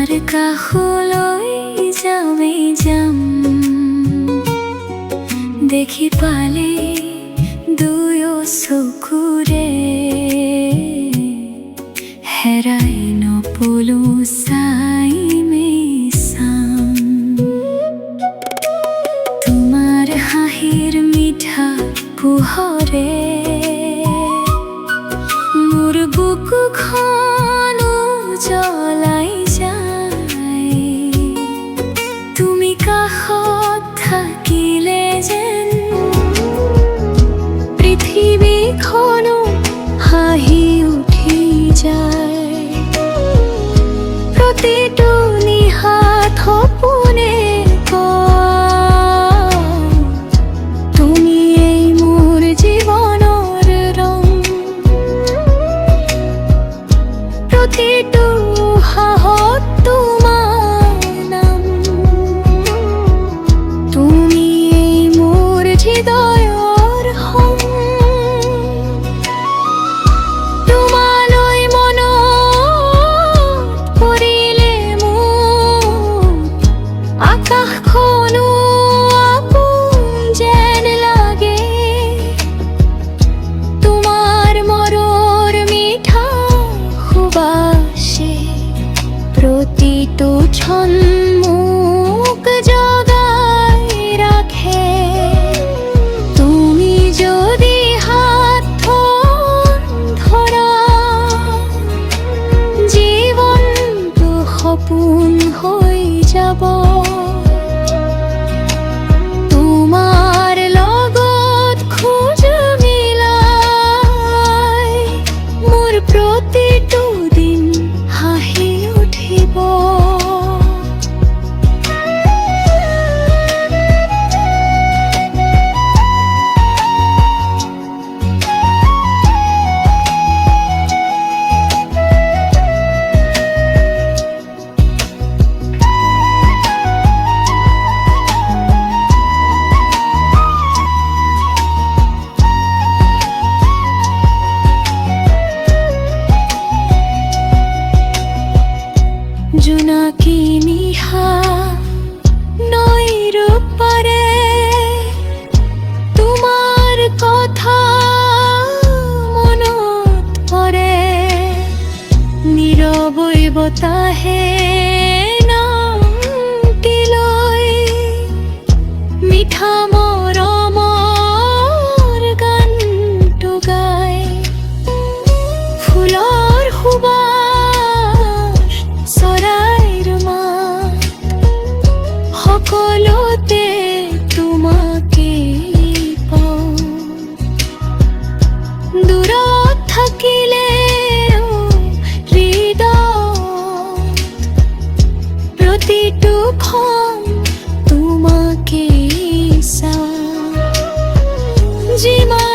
তোমাৰ কাষলৈ যামে যাম, দেখি পালে দুয়ো চকুৰে হেৰাই নপলো চাইমে চাম। তোমাৰ হাঁহিৰ মিঠা পোহৰে মোৰ বুকুখন জ্বলাই যায়। তুমি কাষত থাকিলে যেন পৃথিৱীখনো হাঁহি উঠি যায়। প্ৰতিটো নিশাত সপোনে কয়, তুমিয়েই মোৰ জীৱনৰ ৰং। প্ৰতিটো উশাহত তোমাৰ নাম, তুমিয়েই মোৰ হৃদয়ৰ সং। তোমালৈ মনত পৰিলে মোৰ আকাশখনো আপোন যেন লাগে। তোমাৰ মৰৰ মিঠা সুবাসে প্ৰতিটো ক্ষণ মোক জগাই ৰাখে। তুমি যদি হাতখন ধৰা, জীৱনটো সপোন হৈ যাব। তোমাৰ লগত খোজ মিলাই মোৰ প্ৰতিটো দিন হাঁহি উঠিব। জোনাকী নিশা নৈৰ পাৰে, তোমাৰ কথা মনত পৰে। নীৰৱৈ বতাহে নামটি লৈ মিঠা মৰমৰ গানটো গায়। ফুলৰ সুবাস, চৰাইৰ মাত, সকলোতে তোমাকেই পাওঁ। দূৰত থাকিলেও হৃদয়ত প্ৰতিটো ক্ষণ তোমাকেই চাওঁ। যিমান